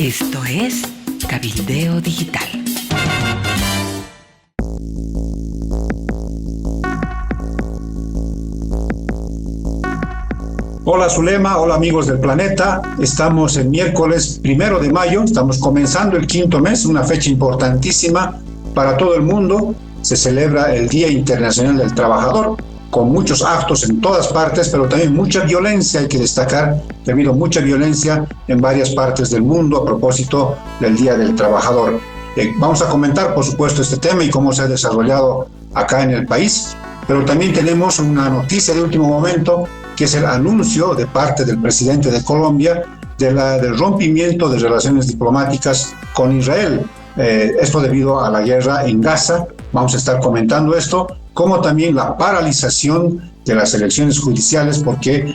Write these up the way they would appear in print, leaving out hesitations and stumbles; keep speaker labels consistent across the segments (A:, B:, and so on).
A: Esto es Cabildeo Digital.
B: Hola Zulema, hola amigos del planeta. Estamos el miércoles 1 de mayo, estamos comenzando el quinto mes, una fecha importantísima para todo el mundo. Se celebra el Día Internacional del Trabajador, con muchos actos en todas partes, pero también mucha violencia. Hay que destacar que ha habido mucha violencia en varias partes del mundo a propósito del Día del Trabajador. Vamos a comentar, por supuesto, este tema y cómo se ha desarrollado acá en el país, pero también tenemos una noticia de último momento, que es el anuncio de parte del presidente de Colombia del rompimiento de relaciones diplomáticas con Israel. Esto debido a la guerra en Gaza. Vamos a estar comentando esto, como también la paralización de las elecciones judiciales, porque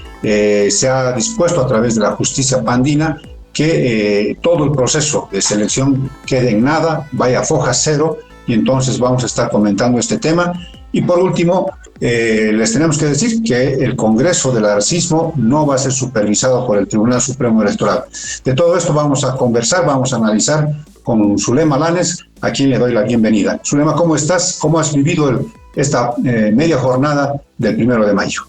B: se ha dispuesto a través de la justicia pandina que todo el proceso de selección quede en nada, vaya a foja cero, y entonces vamos a estar comentando este tema. Y por último, les tenemos que decir que el Congreso del Arcismo no va a ser supervisado por el Tribunal Supremo Electoral. De todo esto vamos a conversar, vamos a analizar con Zulema Lanes, a quien le doy la bienvenida. Zulema, ¿cómo estás? ¿Cómo has vivido esta media jornada del 1 de mayo?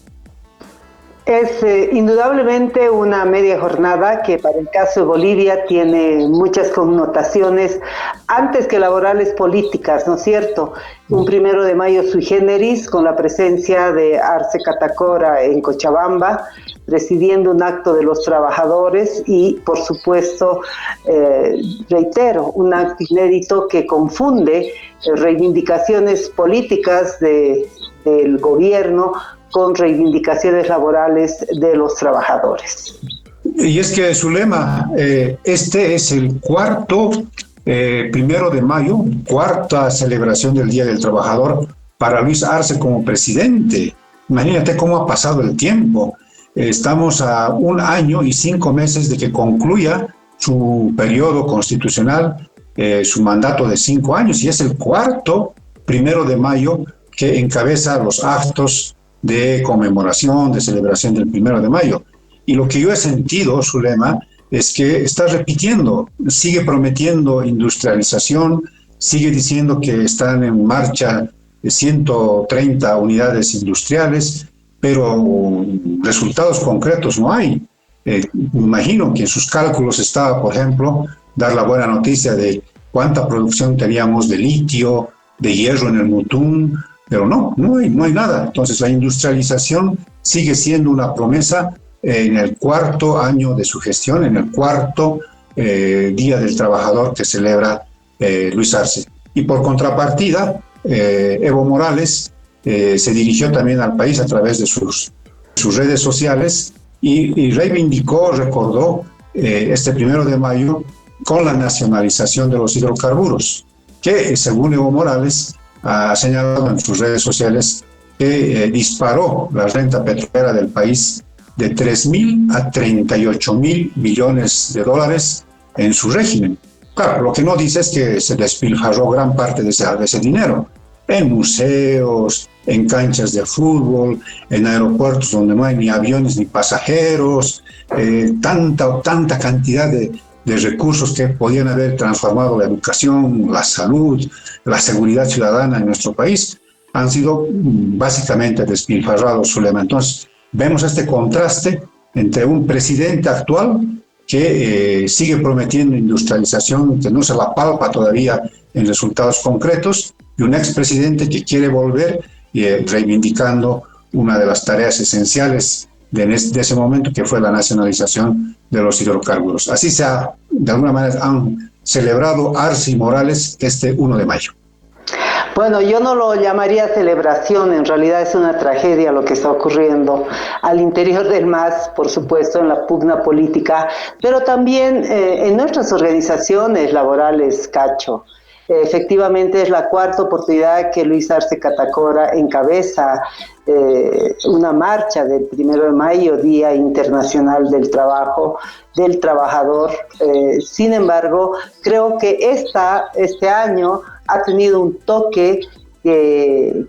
C: Es indudablemente una media jornada que para el caso de Bolivia tiene muchas connotaciones antes que laborales políticas, ¿no es cierto? Un 1 de mayo sui generis, con la presencia de Arce Catacora en Cochabamba, presidiendo un acto de los trabajadores y, por supuesto, reitero, un acto inédito que confunde reivindicaciones políticas del gobierno con reivindicaciones laborales de los trabajadores.
B: Y es que, Zulema, este es el cuarto 1 de mayo, cuarta celebración del Día del Trabajador para Luis Arce como presidente. Imagínate cómo ha pasado el tiempo. Estamos a 1 año y 5 meses de que concluya su periodo constitucional, su mandato de 5 años, y es el cuarto 1 de mayo que encabeza los actos de conmemoración, de celebración del 1 de mayo. Y lo que yo he sentido, Zulema, es que está repitiendo, sigue prometiendo industrialización, sigue diciendo que están en marcha 130 unidades industriales, pero resultados concretos no hay. Imagino que en sus cálculos estaba, por ejemplo, dar la buena noticia de cuánta producción teníamos de litio, de hierro en el Mutún, pero no hay nada. Entonces la industrialización sigue siendo una promesa en el cuarto año de su gestión, en el cuarto Día del Trabajador que celebra Luis Arce. Y por contrapartida, Evo Morales se dirigió también al país a través de sus redes sociales y reivindicó, recordó este 1 de mayo con la nacionalización de los hidrocarburos, que según Evo Morales ha señalado en sus redes sociales que disparó la renta petrolera del país de 3.000 a 38.000 millones de dólares en su régimen. Claro, lo que no dice es que se despilfarró gran parte de ese dinero en museos, en canchas de fútbol, en aeropuertos donde no hay ni aviones ni pasajeros, tanta cantidad de recursos que podían haber transformado la educación, la salud, la seguridad ciudadana en nuestro país, han sido básicamente despilfarrados, Zulema. Entonces, vemos este contraste entre un presidente actual que sigue prometiendo industrialización, que no se la palpa todavía en resultados concretos, y un expresidente que quiere volver reivindicando una de las tareas esenciales de ese momento, que fue la nacionalización de los hidrocarburos. Así de alguna manera han celebrado Arce y Morales este 1 de mayo.
C: Bueno, yo no lo llamaría celebración, en realidad es una tragedia lo que está ocurriendo al interior del MAS, por supuesto, en la pugna política, pero también en nuestras organizaciones laborales, Cacho. Efectivamente es la cuarta oportunidad que Luis Arce Catacora encabeza una marcha del 1 de mayo, Día Internacional del Trabajo, del Trabajador. Sin embargo, creo que este año ha tenido un toque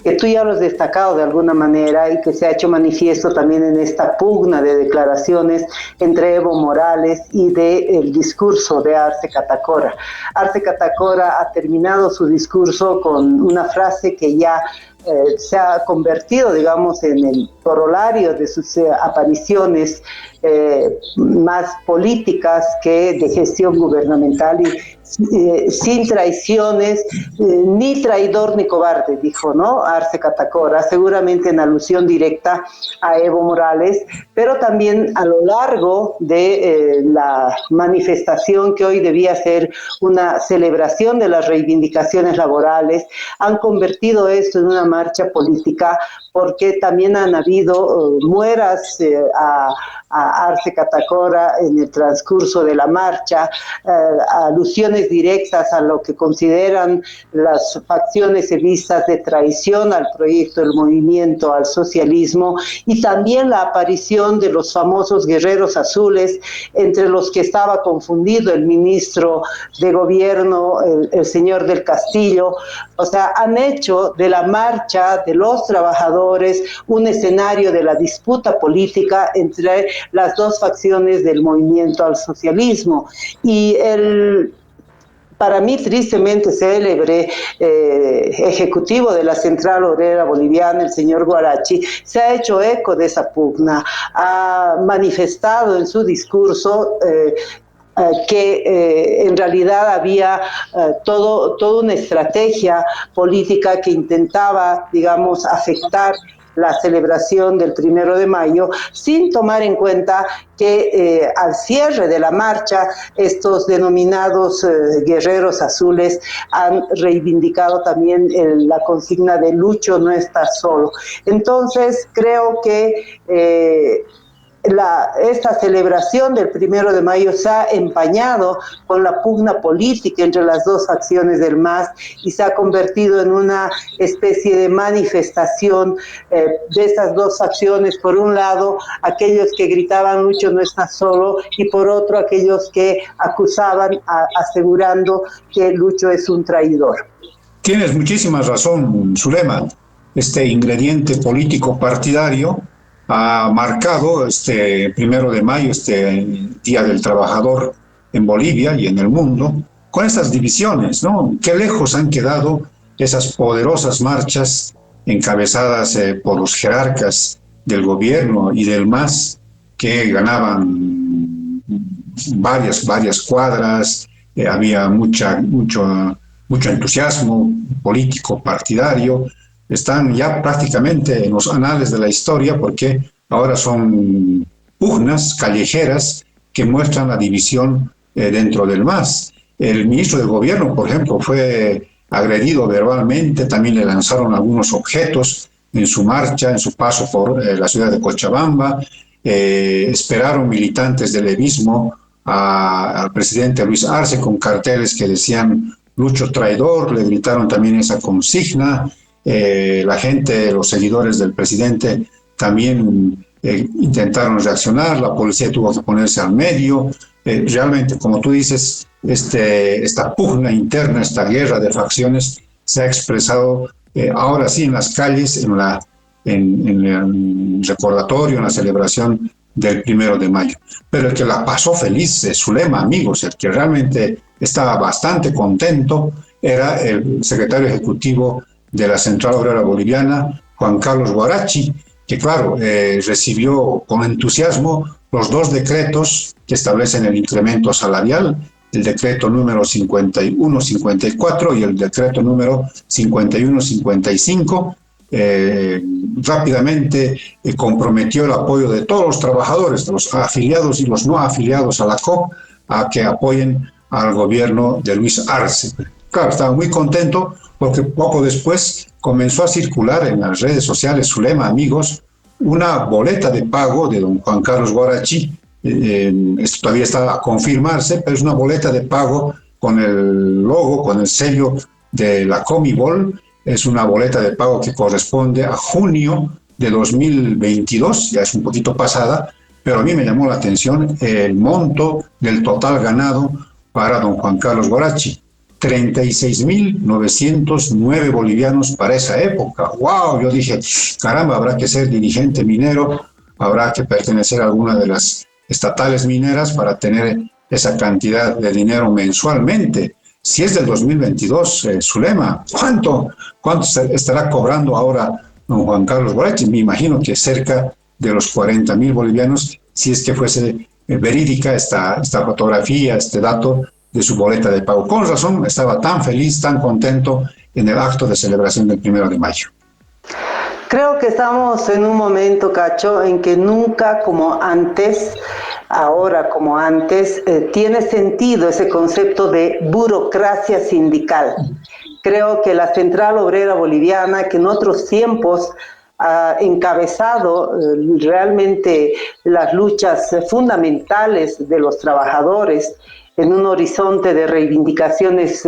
C: que tú ya lo has destacado de alguna manera y que se ha hecho manifiesto también en esta pugna de declaraciones entre Evo Morales y del discurso de Arce Catacora. Arce Catacora ha terminado su discurso con una frase que ya se ha convertido, digamos, en el corolario de sus apariciones más políticas que de gestión gubernamental y sin traiciones, ni traidor ni cobarde, dijo, ¿no? Arce Catacora, seguramente en alusión directa a Evo Morales, pero también a lo largo de la manifestación que hoy debía ser una celebración de las reivindicaciones laborales, han convertido esto en una marcha política porque también han habido mueras a Arce Catacora en el transcurso de la marcha, alusiones directas a lo que consideran las facciones evistas de traición al proyecto del movimiento, al socialismo, y también la aparición de los famosos guerreros azules, entre los que estaba confundido el ministro de gobierno, el señor del Castillo. O sea, han hecho de la marcha de los trabajadores un escenario de la disputa política entre las dos facciones del movimiento al socialismo. Y para mí tristemente célebre ejecutivo de la Central Obrera Boliviana, el señor Guarachi, se ha hecho eco de esa pugna, ha manifestado en su discurso que en realidad había toda una estrategia política que intentaba, digamos, afectar la celebración del 1 de mayo, sin tomar en cuenta que al cierre de la marcha, estos denominados guerreros azules han reivindicado también la consigna de Lucho no está solo. Entonces, creo que esta celebración del 1 de mayo se ha empañado con la pugna política entre las dos facciones del MAS y se ha convertido en una especie de manifestación de esas dos facciones. Por un lado, aquellos que gritaban Lucho no está solo, y por otro, aquellos que acusaban asegurando que Lucho es un traidor.
B: Tienes muchísima razón, Zulema. Este ingrediente político partidario ha marcado este 1 de mayo, este Día del Trabajador en Bolivia y en el mundo, con estas divisiones, ¿no? Qué lejos han quedado esas poderosas marchas encabezadas por los jerarcas del gobierno y del MAS, que ganaban varias cuadras, había mucho entusiasmo político partidario. Están ya prácticamente en los anales de la historia, porque ahora son pugnas callejeras que muestran la división dentro del MAS. El ministro de gobierno, por ejemplo, fue agredido verbalmente, también le lanzaron algunos objetos en su marcha, en su paso por la ciudad de Cochabamba. Esperaron militantes del levismo al presidente Luis Arce con carteles que decían Lucho traidor, le gritaron también esa consigna. La gente, los seguidores del presidente también intentaron reaccionar, la policía tuvo que ponerse al medio. Realmente, como tú dices, esta pugna interna, esta guerra de facciones se ha expresado ahora sí en las calles, en el recordatorio, en la celebración del 1 de mayo. Pero el que la pasó feliz, Zulema, amigos, el que realmente estaba bastante contento, era el secretario ejecutivo de la Central Obrera Boliviana, Juan Carlos Guarachi, que claro, recibió con entusiasmo los dos decretos que establecen el incremento salarial, el decreto número 51-54 y el decreto número 51-55. Rápidamente comprometió el apoyo de todos los trabajadores, de los afiliados y los no afiliados a la COP, a que apoyen al gobierno de Luis Arce. Claro, estaba muy contento porque poco después comenzó a circular en las redes sociales, Zulema, amigos, una boleta de pago de don Juan Carlos Guarachi. Esto todavía está a confirmarse, pero es una boleta de pago con el logo, con el sello de la Comibol. Es una boleta de pago que corresponde a junio de 2022, ya es un poquito pasada, pero a mí me llamó la atención el monto del total ganado para don Juan Carlos Guarachi. 36.909 bolivianos para esa época. ¡Wow! Yo dije, caramba, habrá que ser dirigente minero, habrá que pertenecer a alguna de las estatales mineras para tener esa cantidad de dinero mensualmente. Si es del 2022, Zulema, ¿cuánto estará cobrando ahora don Juan Carlos Boretti? Me imagino que cerca de los 40.000 bolivianos, si es que fuese verídica esta fotografía, este dato de su boleta de pago. Con razón estaba tan feliz, tan contento en el acto de celebración del 1 de mayo.
C: Creo que estamos en un momento, Cacho, en que nunca como antes, ahora como antes, tiene sentido ese concepto de burocracia sindical. Creo que la Central Obrera Boliviana, que en otros tiempos ha encabezado realmente las luchas fundamentales de los trabajadores, en un horizonte de reivindicaciones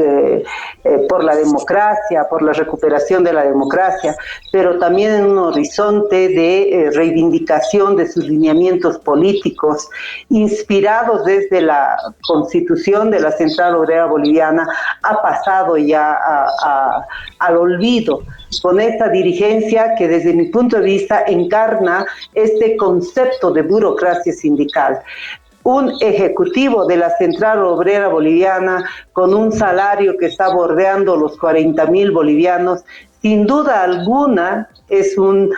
C: por la democracia, por la recuperación de la democracia, pero también en un horizonte de reivindicación de sus lineamientos políticos, inspirados desde la constitución de la Central Obrera Boliviana, ha pasado ya al olvido, con esta dirigencia que desde mi punto de vista encarna este concepto de burocracia sindical. Un ejecutivo de la Central Obrera Boliviana con un salario que está bordeando los 40.000 bolivianos, sin duda alguna es un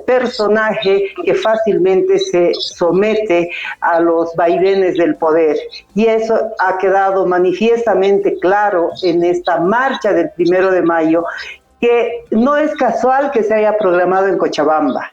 C: personaje que fácilmente se somete a los vaivenes del poder. Y eso ha quedado manifiestamente claro en esta marcha del 1 de mayo, que no es casual que se haya programado en Cochabamba,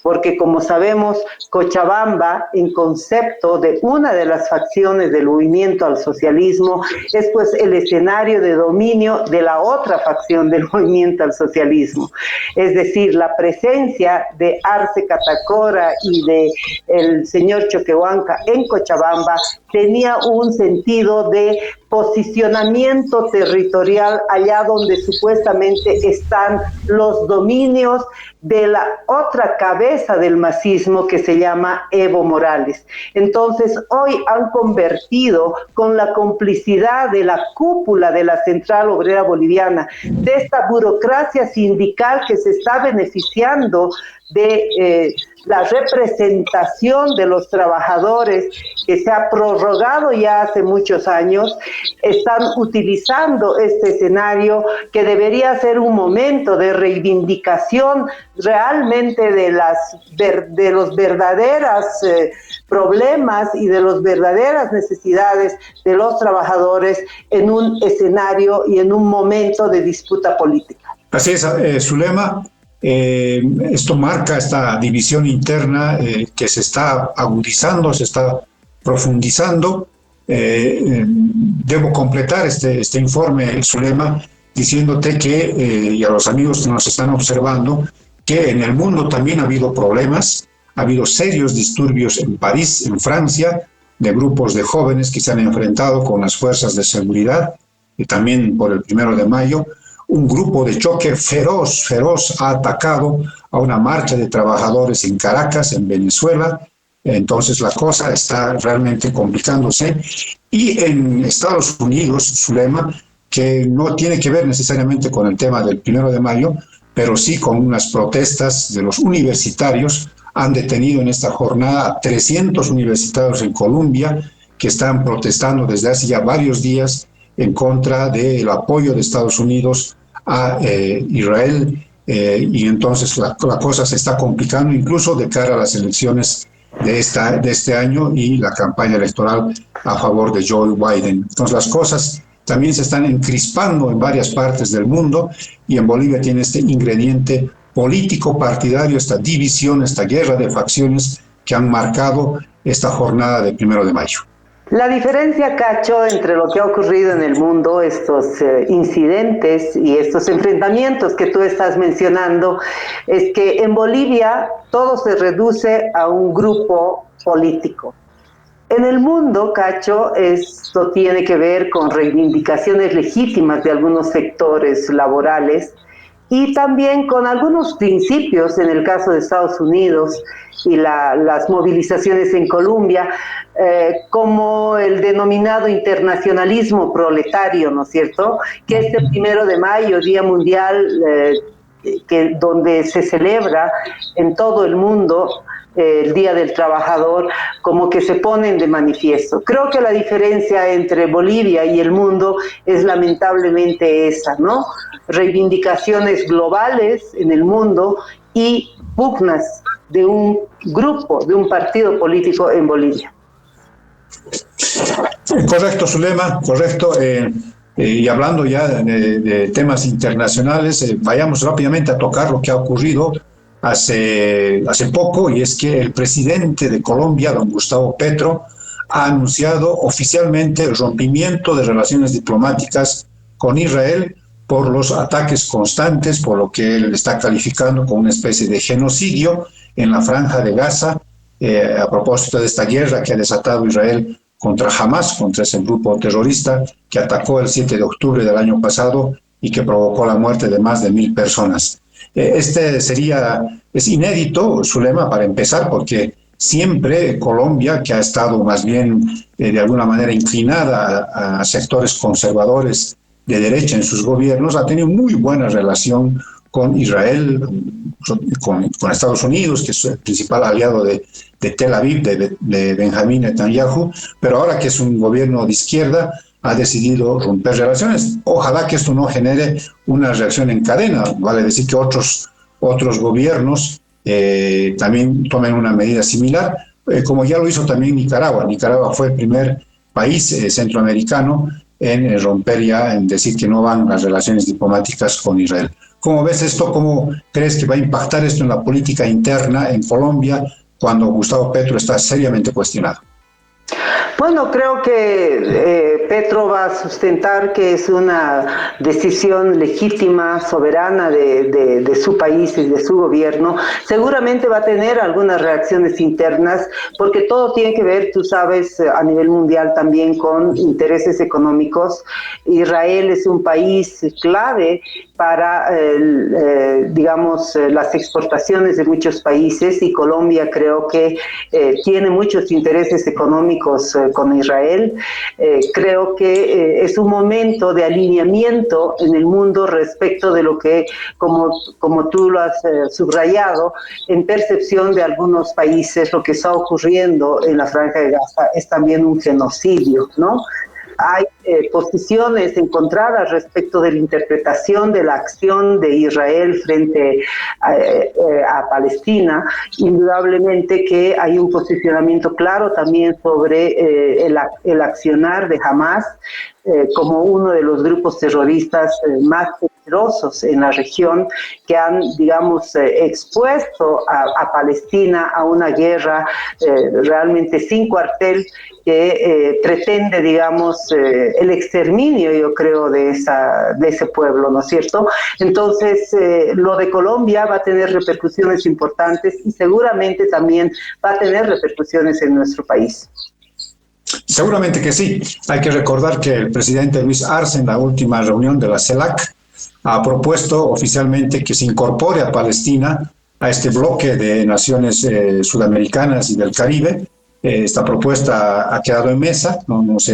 C: porque como sabemos, Cochabamba, en concepto de una de las facciones del movimiento al socialismo, es pues el escenario de dominio de la otra facción del movimiento al socialismo. Es decir, la presencia de Arce Catacora y de el señor Choquehuanca en Cochabamba tenía un sentido de posicionamiento territorial allá donde supuestamente están los dominios de la otra cabeza del masismo que se llama Evo Morales. Entonces, hoy han convertido, con la complicidad de la cúpula de la Central Obrera Boliviana, de esta burocracia sindical que se está beneficiando de la representación de los trabajadores, que se ha prorrogado ya hace muchos años, están utilizando este escenario que debería ser un momento de reivindicación realmente de los verdaderos problemas y de las verdaderas necesidades de los trabajadores en un escenario y en un momento de disputa política.
B: Así es, Zulema. Esto marca esta división interna que se está agudizando, se está profundizando. Debo completar este informe, Zulema, diciéndote que, y a los amigos que nos están observando, que en el mundo también ha habido problemas, ha habido serios disturbios en París, en Francia, de grupos de jóvenes que se han enfrentado con las fuerzas de seguridad, y también por el 1 de mayo, un grupo de choque feroz ha atacado a una marcha de trabajadores en Caracas, en Venezuela. Entonces la cosa está realmente complicándose. Y en Estados Unidos, Zulema, que no tiene que ver necesariamente con el tema del 1 de mayo, pero sí con unas protestas de los universitarios, han detenido en esta jornada a 300 universitarios en Colombia que están protestando desde hace ya varios días en contra del apoyo de Estados Unidos a Israel, y entonces la cosa se está complicando incluso de cara a las elecciones de este año y la campaña electoral a favor de Joe Biden. Entonces las cosas también se están encrispando en varias partes del mundo, y en Bolivia tiene este ingrediente político partidario, esta división, esta guerra de facciones que han marcado esta jornada del 1 de mayo.
C: La diferencia, Cacho, entre lo que ha ocurrido en el mundo, estos incidentes y estos enfrentamientos que tú estás mencionando, es que en Bolivia todo se reduce a un grupo político. En el mundo, Cacho, esto tiene que ver con reivindicaciones legítimas de algunos sectores laborales y también con algunos principios, en el caso de Estados Unidos, y las movilizaciones en Colombia, como el denominado internacionalismo proletario, ¿no es cierto?, que este 1 de mayo, Día Mundial, donde se celebra en todo el mundo el Día del Trabajador, como que se ponen de manifiesto. Creo que la diferencia entre Bolivia y el mundo es lamentablemente esa, ¿no? Reivindicaciones globales en el mundo y pugnas de un grupo, de un partido político en Bolivia.
B: Correcto, Zulema, correcto. Y hablando ya de temas internacionales, vayamos rápidamente a tocar lo que ha ocurrido hace poco, y es que el presidente de Colombia, don Gustavo Petro, ha anunciado oficialmente el rompimiento de relaciones diplomáticas con Israel por los ataques constantes, por lo que él está calificando como una especie de genocidio en la Franja de Gaza, a propósito de esta guerra que ha desatado Israel contra Hamas, contra ese grupo terrorista que atacó el 7 de octubre del año pasado y que provocó la muerte de más de 1,000 personas. Es inédito, Zulema, para empezar, porque siempre Colombia, que ha estado más bien de alguna manera inclinada a sectores conservadores de derecha en sus gobiernos, ha tenido muy buena relación con Israel, con Estados Unidos, que es el principal aliado de Tel Aviv, de Benjamín Netanyahu, pero ahora que es un gobierno de izquierda, ha decidido romper relaciones. Ojalá que esto no genere una reacción en cadena, vale decir que otros gobiernos también tomen una medida similar, como ya lo hizo también Nicaragua. Nicaragua fue el primer país centroamericano en romper ya, en decir que no van las relaciones diplomáticas con Israel. ¿Cómo ves esto? ¿Cómo crees que va a impactar esto en la política interna en Colombia cuando Gustavo Petro está seriamente cuestionado?
C: Bueno, creo que Petro va a sustentar que es una decisión legítima, soberana de su país y de su gobierno. Seguramente va a tener algunas reacciones internas, porque todo tiene que ver, tú sabes, a nivel mundial también con intereses económicos. Israel es un país clave para, digamos, las exportaciones de muchos países, y Colombia creo que tiene muchos intereses económicos con Israel. Creo que es un momento de alineamiento en el mundo respecto de lo que, como tú lo has subrayado, en percepción de algunos países, lo que está ocurriendo en la Franja de Gaza es también un genocidio, ¿no? Hay posiciones encontradas respecto de la interpretación de la acción de Israel frente a Palestina. Indudablemente que hay un posicionamiento claro también sobre el accionar de Hamas como uno de los grupos terroristas más peligrosos en la región, que han, digamos, expuesto a Palestina a una guerra realmente sin cuartel, que pretende, digamos, el exterminio, yo creo, de ese pueblo, ¿no es cierto? Entonces, lo de Colombia va a tener repercusiones importantes y seguramente también va a tener repercusiones en nuestro país.
B: Seguramente que sí. Hay que recordar que el presidente Luis Arce, en la última reunión de la CELAC, ha propuesto oficialmente que se incorpore a Palestina a este bloque de naciones sudamericanas y del Caribe. Esta propuesta ha quedado en mesa,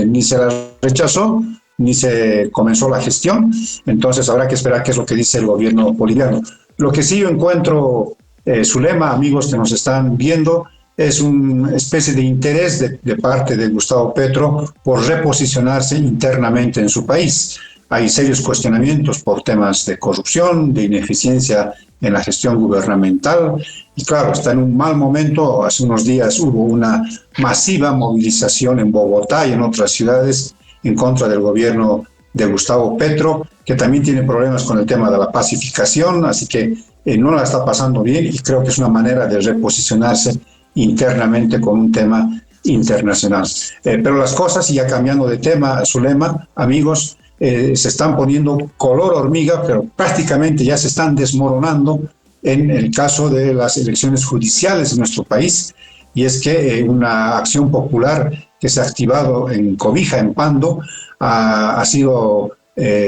B: ni se la rechazó, ni se comenzó la gestión. Entonces habrá que esperar qué es lo que dice el gobierno boliviano. Lo que sí yo encuentro, Zulema, amigos que nos están viendo, es una especie de interés de parte de Gustavo Petro por reposicionarse internamente en su país. Hay serios cuestionamientos por temas de corrupción, de ineficiencia en la gestión gubernamental, y claro, está en un mal momento. Hace unos días hubo una masiva movilización en Bogotá y en otras ciudades en contra del gobierno de Gustavo Petro, que también tiene problemas con el tema de la pacificación, así que no la está pasando bien, y creo que es una manera de reposicionarse internamente con un tema internacional. Pero las cosas, y ya cambiando de tema, Zulema, amigos, se están poniendo color hormiga, pero prácticamente ya se están desmoronando en el caso de las elecciones judiciales de nuestro país, y es que una acción popular que se ha activado en Cobija, en Pando, ha sido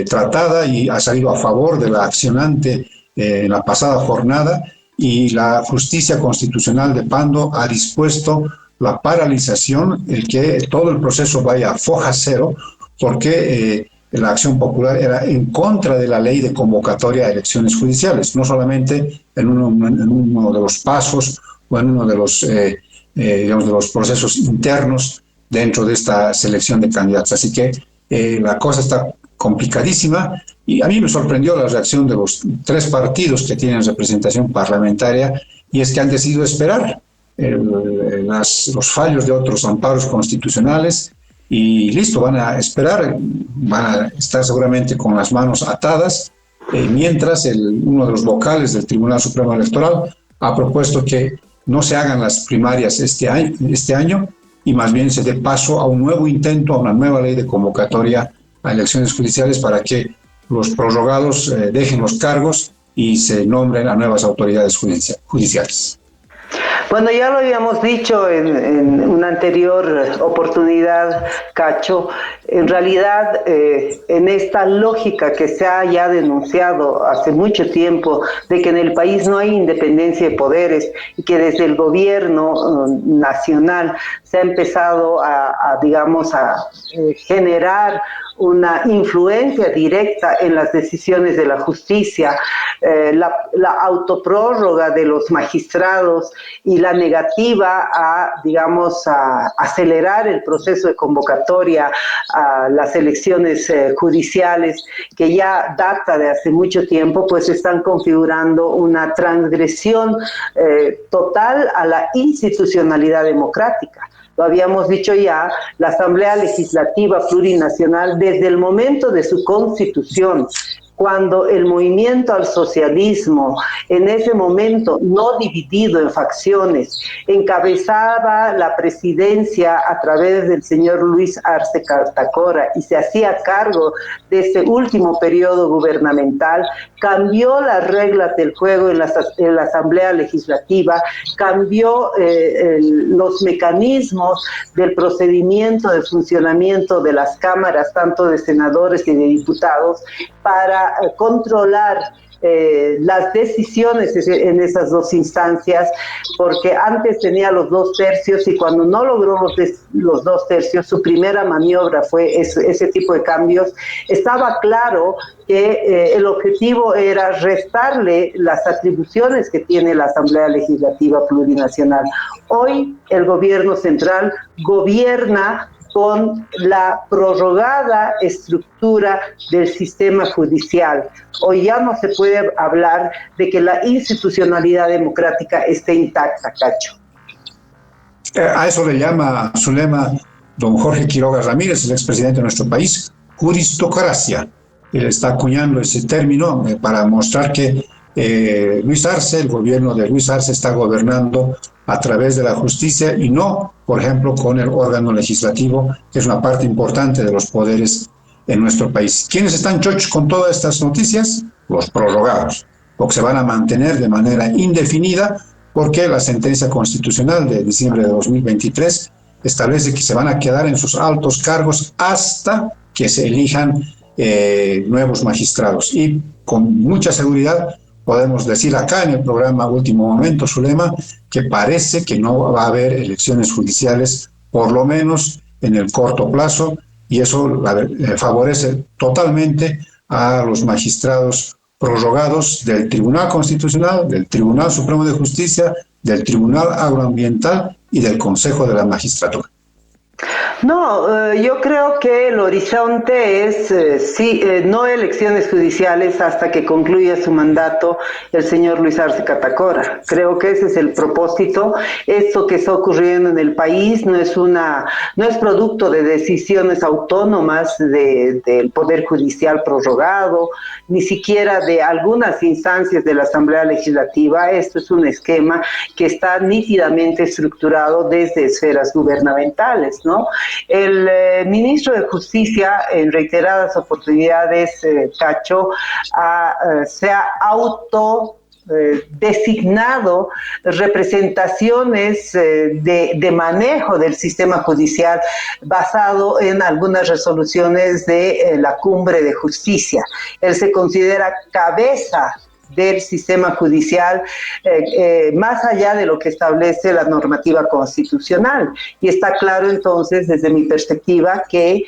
B: tratada y ha salido a favor de la accionante en la pasada jornada, y la justicia constitucional de Pando ha dispuesto la paralización, el que todo el proceso vaya a foja cero, porque la acción popular era en contra de la ley de convocatoria a elecciones judiciales, no solamente en uno de los pasos o en uno de los, digamos, de los procesos internos dentro de esta selección de candidatos. Así que la cosa está complicadísima y a mí me sorprendió la reacción de los tres partidos que tienen representación parlamentaria, y es que han decidido esperar los fallos de otros amparos constitucionales y listo, van a esperar, van a estar seguramente con las manos atadas, mientras uno de los vocales del Tribunal Supremo Electoral ha propuesto que no se hagan las primarias este año y más bien se dé paso a un nuevo intento, a una nueva ley de convocatoria a elecciones judiciales para que los prorrogados dejen los cargos y se nombren a nuevas autoridades judiciales.
C: Bueno, ya lo habíamos dicho en una anterior oportunidad, Cacho, en realidad en esta lógica que se ha ya denunciado hace mucho tiempo de que en el país no hay independencia de poderes y que desde el gobierno nacional se ha empezado a generar una influencia directa en las decisiones de la justicia, la autoprórroga de los magistrados y la negativa a acelerar el proceso de convocatoria a las elecciones judiciales, que ya data de hace mucho tiempo, pues están configurando una transgresión total a la institucionalidad democrática. Lo habíamos dicho ya, la Asamblea Legislativa Plurinacional, desde el momento de su constitución, cuando el movimiento al socialismo, en ese momento no dividido en facciones, encabezaba la presidencia a través del señor Luis Arce Catacora y se hacía cargo de este último periodo gubernamental, cambió las reglas del juego en la Asamblea Legislativa, cambió los mecanismos del procedimiento de funcionamiento de las cámaras, tanto de senadores y de diputados, para controlar las decisiones en esas dos instancias, porque antes tenía los 2/3 y cuando no logró los 2/3, su primera maniobra fue ese tipo de cambios. Estaba claro que el objetivo era restarle las atribuciones que tiene la Asamblea Legislativa Plurinacional. Hoy el gobierno central gobierna con la prorrogada estructura del sistema judicial. Hoy ya no se puede hablar de que la institucionalidad democrática esté intacta, Cacho.
B: A eso le llama su lema don Jorge Quiroga Ramírez, el expresidente de nuestro país, juristocracia. Él está acuñando ese término para mostrar que Luis Arce, el gobierno de Luis Arce, está gobernando a través de la justicia y no, por ejemplo, con el órgano legislativo, que es una parte importante de los poderes en nuestro país. ¿Quiénes están chochos con todas estas noticias? Los prorrogados, porque se van a mantener de manera indefinida, porque la sentencia constitucional de diciembre de 2023 establece que se van a quedar en sus altos cargos hasta que se elijan nuevos magistrados. Y con mucha seguridad podemos decir acá en el programa Último Momento, Zulema, que parece que no va a haber elecciones judiciales, por lo menos en el corto plazo, y eso favorece totalmente a los magistrados prorrogados del Tribunal Constitucional, del Tribunal Supremo de Justicia, del Tribunal Agroambiental y del Consejo de la Magistratura.
C: No, yo creo que el horizonte es, no elecciones judiciales hasta que concluya su mandato el señor Luis Arce Catacora. Creo que ese es el propósito. Esto que está ocurriendo en el país no es producto de decisiones autónomas del Poder Judicial prorrogado, ni siquiera de algunas instancias de la Asamblea Legislativa. Esto es un esquema que está nítidamente estructurado desde esferas gubernamentales, ¿no? El ministro de Justicia, en reiteradas oportunidades, Cacho, se ha designado representaciones de manejo del sistema judicial basado en algunas resoluciones de la Cumbre de Justicia. Él se considera cabeza del sistema judicial, más allá de lo que establece la normativa constitucional. Y está claro entonces, desde mi perspectiva, que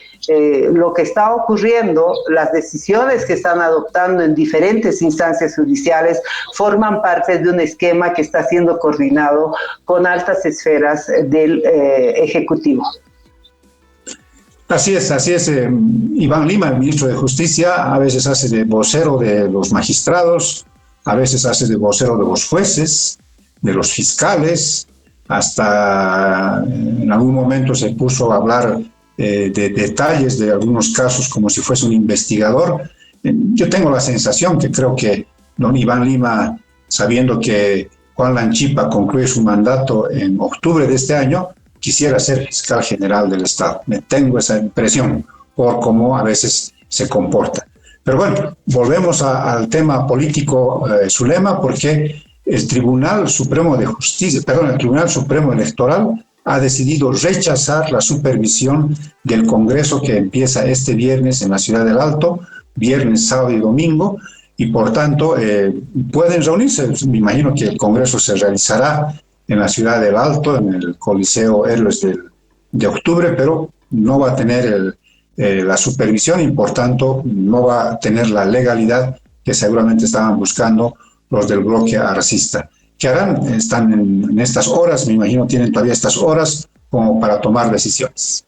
C: lo que está ocurriendo, las decisiones que están adoptando en diferentes instancias judiciales, forman parte de un esquema que está siendo coordinado con altas esferas del Ejecutivo.
B: Así es. Iván Lima, el ministro de Justicia, a veces hace de vocero de los magistrados, a veces hace de vocero de los jueces, de los fiscales, hasta en algún momento se puso a hablar de detalles de algunos casos como si fuese un investigador. Yo tengo la sensación que creo que don Iván Lima, sabiendo que Juan Lanchipa concluye su mandato en octubre de este año, quisiera ser fiscal general del Estado. Me tengo esa impresión por cómo a veces se comporta. Pero bueno, volvemos al tema político, Zulema, porque el Tribunal Supremo de Justicia, el Tribunal Supremo Electoral ha decidido rechazar la supervisión del Congreso que empieza este viernes en la Ciudad del Alto, viernes, sábado y domingo, y por tanto pueden reunirse. Me imagino que el Congreso se realizará en la Ciudad del Alto, en el Coliseo Héroes de Octubre, pero no va a tener la supervisión y por tanto no va a tener la legalidad que seguramente estaban buscando los del bloque arcista. ¿Qué harán? Están en estas horas, me imagino tienen todavía estas horas como para tomar decisiones.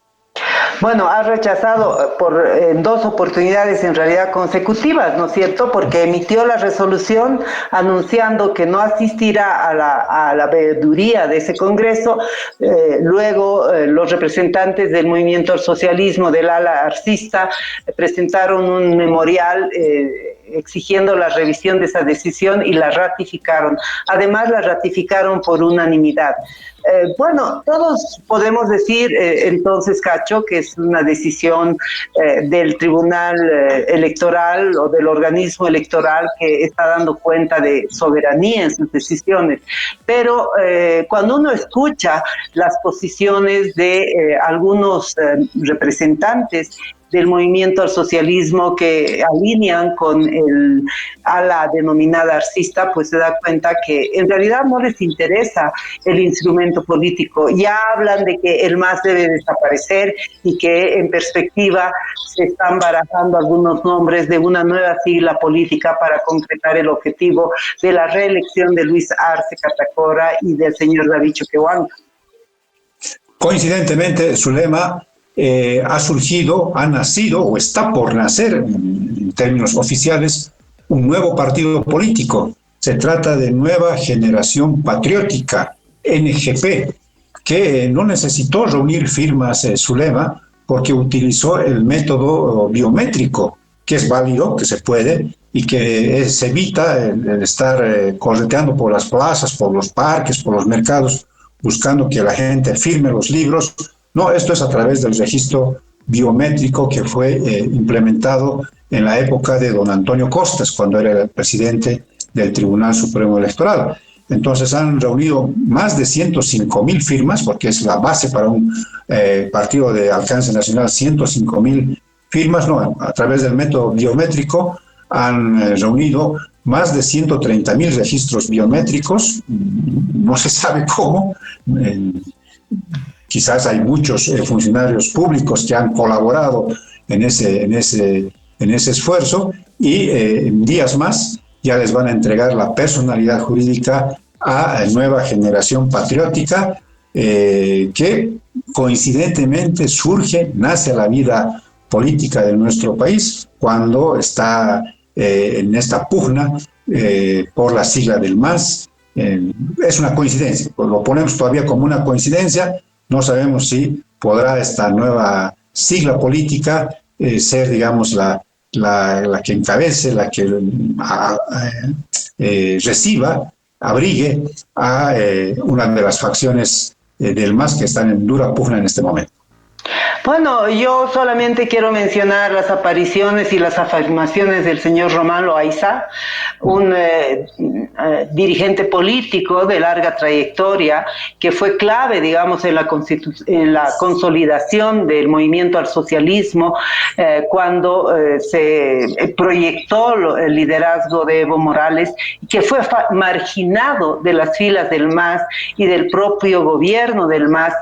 C: Bueno, ha rechazado en dos oportunidades en realidad consecutivas, ¿no es cierto? Porque emitió la resolución anunciando que no asistirá a la veeduría de ese Congreso. Luego, los representantes del movimiento al socialismo del ala arcista presentaron un memorial exigiendo la revisión de esa decisión y la ratificaron. Además, la ratificaron por unanimidad. Bueno, todos podemos decir entonces, Cacho, que es una decisión del Tribunal Electoral o del organismo electoral que está dando cuenta de soberanía en sus decisiones. Pero cuando uno escucha las posiciones de algunos representantes del movimiento al socialismo que alinean con el ala denominada arcista, pues se da cuenta que en realidad no les interesa el instrumento político. Ya hablan de que el MAS debe desaparecer y que en perspectiva se están barajando algunos nombres de una nueva sigla política para concretar el objetivo de la reelección de Luis Arce Catacora y del señor David Choquehuanca.
B: Coincidentemente, Zulema, ha nacido o está por nacer, en términos oficiales, un nuevo partido político. Se trata de Nueva Generación Patriótica, NGP, que no necesitó reunir firmas, Zulema, porque utilizó el método biométrico, que es válido, que se puede, y que se evita el estar correteando por las plazas, por los parques, por los mercados, buscando que la gente firme los libros. No, esto es a través del registro biométrico que fue implementado en la época de don Antonio Costas, cuando era el presidente del Tribunal Supremo Electoral. Entonces han reunido más de 105,000 firmas, porque es la base para un partido de alcance nacional, 105,000 firmas, no, a través del método biométrico han reunido más de 130,000 registros biométricos, no se sabe cómo. Quizás hay muchos funcionarios públicos que han colaborado en ese esfuerzo y en días más ya les van a entregar la personalidad jurídica a Nueva Generación Patriótica, que coincidentemente nace a la vida política de nuestro país cuando está en esta pugna por la sigla del MAS. Es una coincidencia, pues lo ponemos todavía como una coincidencia. No sabemos si podrá esta nueva sigla política ser, digamos, la que encabece, la que reciba, abrigue a una de las facciones del MAS que están en dura pugna en este momento.
C: Bueno, yo solamente quiero mencionar las apariciones y las afirmaciones del señor Román Loaiza, un dirigente político de larga trayectoria que fue clave, digamos, en la consolidación del movimiento al socialismo cuando se proyectó el liderazgo de Evo Morales, que fue marginado de las filas del MAS y del propio gobierno del MAS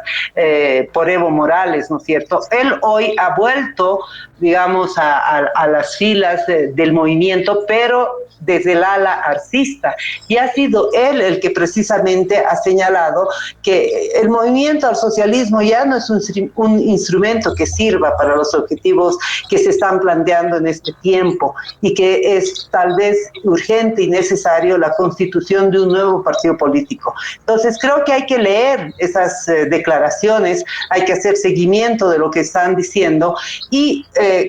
C: por Evo Morales, ¿no es cierto? Él hoy ha vuelto, digamos, a las filas del movimiento, pero desde el ala arcista, y ha sido él el que precisamente ha señalado que el movimiento al socialismo ya no es un instrumento que sirva para los objetivos que se están planteando en este tiempo, y que es tal vez urgente y necesario la constitución de un nuevo partido político. Entonces creo que hay que leer esas declaraciones, hay que hacer seguimiento de lo que están diciendo, y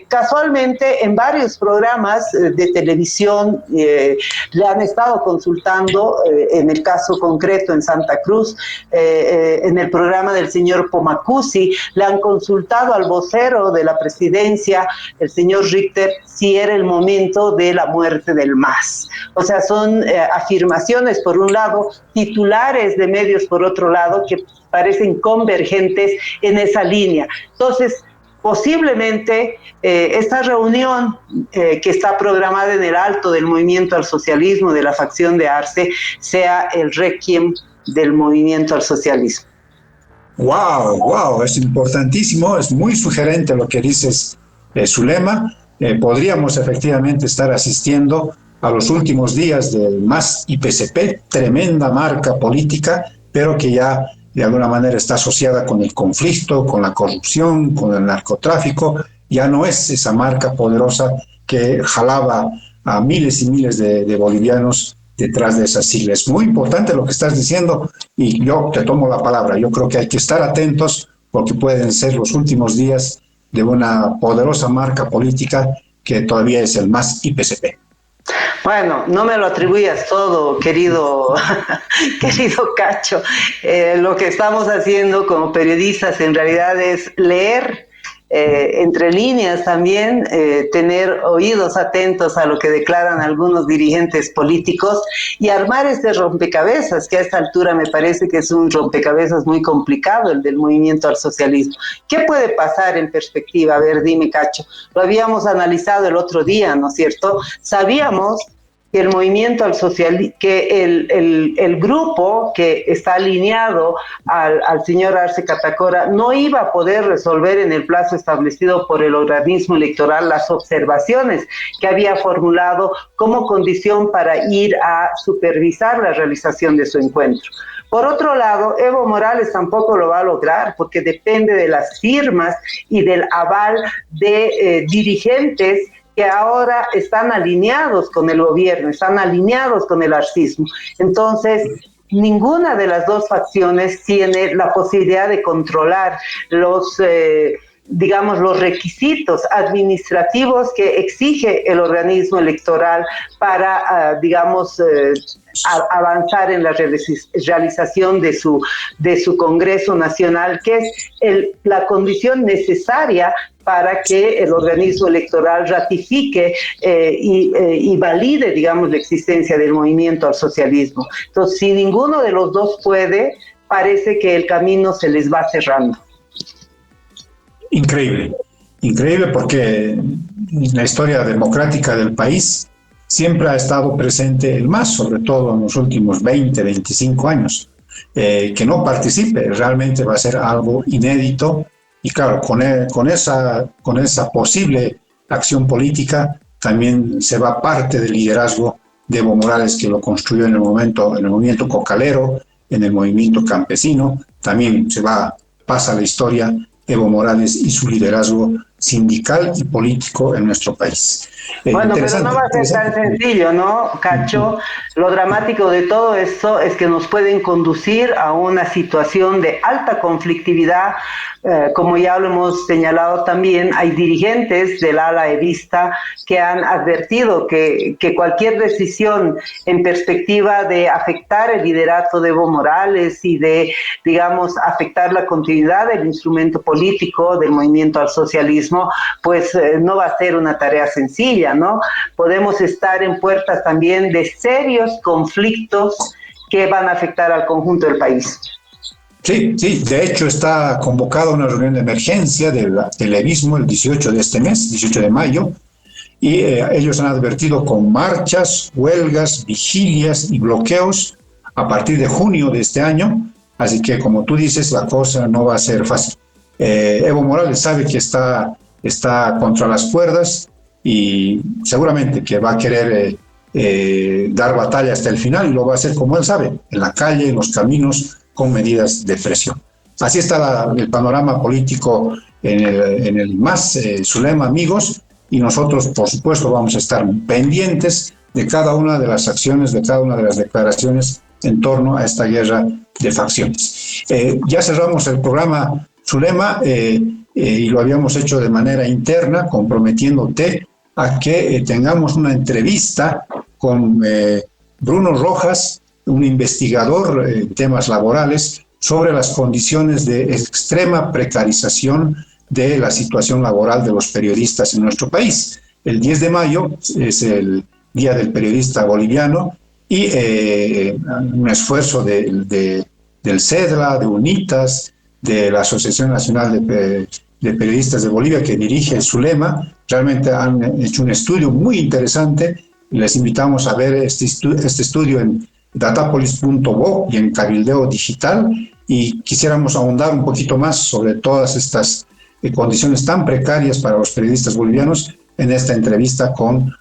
C: casualmente en varios programas de televisión le han estado consultando, en el caso concreto en Santa Cruz, en el programa del señor Pomacusi, le han consultado al vocero de la presidencia, el señor Richter, si era el momento de la muerte del MAS. O sea, son afirmaciones por un lado, titulares de medios por otro lado, que parecen convergentes en esa línea. Entonces, posiblemente esta reunión que está programada en el alto del movimiento al socialismo, de la facción de Arce, sea el requiem del movimiento al socialismo.
B: Wow, es importantísimo, es muy sugerente lo que dices, Zulema. Podríamos efectivamente estar asistiendo a los últimos días del MAS y PCP, tremenda marca política, pero que ya de alguna manera está asociada con el conflicto, con la corrupción, con el narcotráfico. Ya no es esa marca poderosa que jalaba a miles y miles de bolivianos detrás de esas siglas. Muy importante lo que estás diciendo, y yo te tomo la palabra. Yo creo que hay que estar atentos, porque pueden ser los últimos días de una poderosa marca política que todavía es el MAS y PCP.
C: Bueno, no me lo atribuyas todo, querido Cacho. Lo que estamos haciendo como periodistas en realidad es leer entre líneas también, tener oídos atentos a lo que declaran algunos dirigentes políticos y armar este rompecabezas, que a esta altura me parece que es un rompecabezas muy complicado, el del movimiento al socialismo. ¿Qué puede pasar en perspectiva? A ver, dime, Cacho. Lo habíamos analizado el otro día, ¿no es cierto? Sabíamos que el movimiento al socialismo, que el grupo que está alineado al señor Arce Catacora no iba a poder resolver en el plazo establecido por el organismo electoral las observaciones que había formulado como condición para ir a supervisar la realización de su encuentro. Por otro lado, Evo Morales tampoco lo va a lograr, porque depende de las firmas y del aval de dirigentes que ahora están alineados con el gobierno, están alineados con el arcismo. Entonces, ninguna de las dos facciones tiene la posibilidad de controlar los requisitos administrativos que exige el organismo electoral para, avanzar en la realización de su Congreso Nacional, que es la condición necesaria para que el organismo electoral ratifique y valide, digamos, la existencia del movimiento al socialismo. Entonces, si ninguno de los dos puede, parece que el camino se les va cerrando.
B: Increíble, porque en la historia democrática del país siempre ha estado presente el MAS, sobre todo en los últimos 20, 25 años. Que no participe realmente va a ser algo inédito, y claro, con esa posible acción política también se va parte del liderazgo de Evo Morales, que lo construyó en el movimiento cocalero, en el movimiento campesino. También pasa la historia Evo Morales y su liderazgo sindical y político en nuestro país.
C: Bueno, pero no va a ser tan sencillo, ¿no, Cacho? Lo dramático de todo esto es que nos pueden conducir a una situación de alta conflictividad. Como ya lo hemos señalado también, hay dirigentes del ala evista que han advertido que cualquier decisión en perspectiva de afectar el liderato de Evo Morales y de, afectar la continuidad del instrumento político del movimiento al socialismo, periodismo, pues no va a ser una tarea sencilla, ¿no? Podemos estar en puertas también de serios conflictos que van a afectar al conjunto del país.
B: Sí, de hecho está convocada una reunión de emergencia del televismo el 18 de este mes, 18 de mayo, y ellos han advertido con marchas, huelgas, vigilias y bloqueos a partir de junio de este año, así que como tú dices, la cosa no va a ser fácil. Evo Morales sabe que está contra las cuerdas y seguramente que va a querer dar batalla hasta el final, y lo va a hacer como él sabe, en la calle, en los caminos, con medidas de presión. Así está el panorama político en el MAS, Zulema, amigos, y nosotros, por supuesto, vamos a estar pendientes de cada una de las acciones, de cada una de las declaraciones en torno a esta guerra de facciones. Ya cerramos el programa, Zulema, y lo habíamos hecho de manera interna, comprometiéndote a que tengamos una entrevista con Bruno Rojas, un investigador en temas laborales, sobre las condiciones de extrema precarización de la situación laboral de los periodistas en nuestro país. El 10 de mayo es el Día del Periodista Boliviano, y un esfuerzo del CEDLA, de UNITAS, de la Asociación Nacional de Periodistas de Bolivia, que dirige Zulema, realmente han hecho un estudio muy interesante. Les invitamos a ver este estudio en datapolis.bo y en Cabildeo Digital, y quisiéramos ahondar un poquito más sobre todas estas condiciones tan precarias para los periodistas bolivianos en esta entrevista con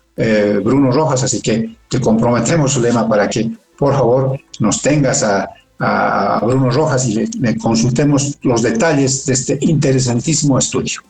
B: Bruno Rojas, así que te comprometemos, Zulema, para que por favor nos tengas a Bruno Rojas y le consultemos los detalles de este interesantísimo estudio.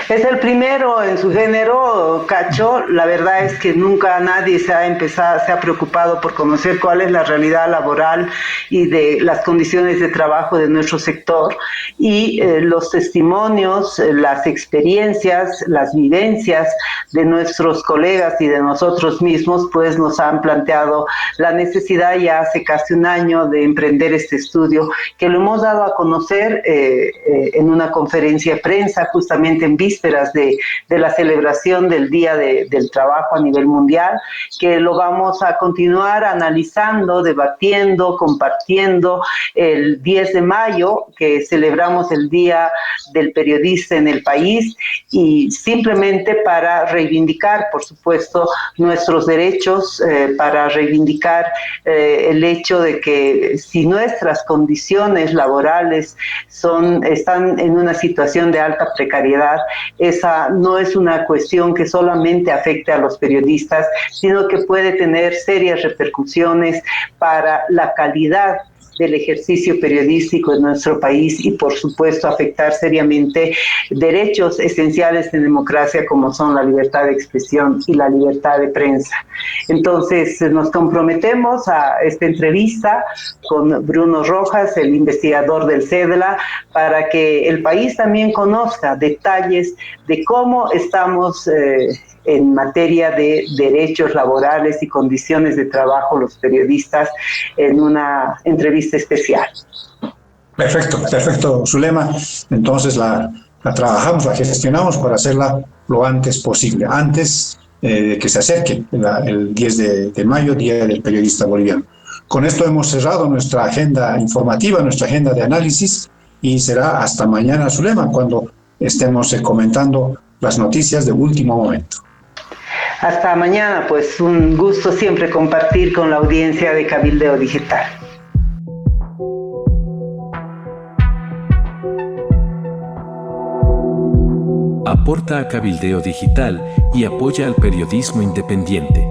C: Es el primero en su género, Cacho. La verdad es que nunca nadie se ha preocupado por conocer cuál es la realidad laboral y de las condiciones de trabajo de nuestro sector, y los testimonios, las experiencias, las vivencias de nuestros colegas y de nosotros mismos, pues nos han planteado la necesidad ya hace casi un año de emprender este estudio, que lo hemos dado a conocer en una conferencia de prensa justamente en vísperas de la celebración del Día del Trabajo a nivel mundial, que lo vamos a continuar analizando, debatiendo, compartiendo el 10 de mayo, que celebramos el Día del Periodista en el país, y simplemente para reivindicar, por supuesto, nuestros derechos, para reivindicar el hecho de que si nuestras condiciones laborales están en una situación de alta precariedad, esa no es una cuestión que solamente afecte a los periodistas, sino que puede tener serias repercusiones para la calidad del ejercicio periodístico en nuestro país, y por supuesto afectar seriamente derechos esenciales en democracia como son la libertad de expresión y la libertad de prensa. Entonces nos comprometemos a esta entrevista con Bruno Rojas, el investigador del CEDLA, para que el país también conozca detalles de cómo estamos en materia de derechos laborales y condiciones de trabajo los periodistas, en una entrevista especial.
B: Perfecto, Zulema. Entonces la trabajamos, la gestionamos para hacerla lo antes posible, antes de que se acerque el 10 de mayo, Día del Periodista Boliviano. Con esto hemos cerrado nuestra agenda informativa, nuestra agenda de análisis, y será hasta mañana, Zulema, cuando estemos comentando las noticias de último momento.
C: Hasta mañana, pues un gusto siempre compartir con la audiencia de Cabildeo Digital.
D: Aporta a Cabildeo Digital y apoya al periodismo independiente.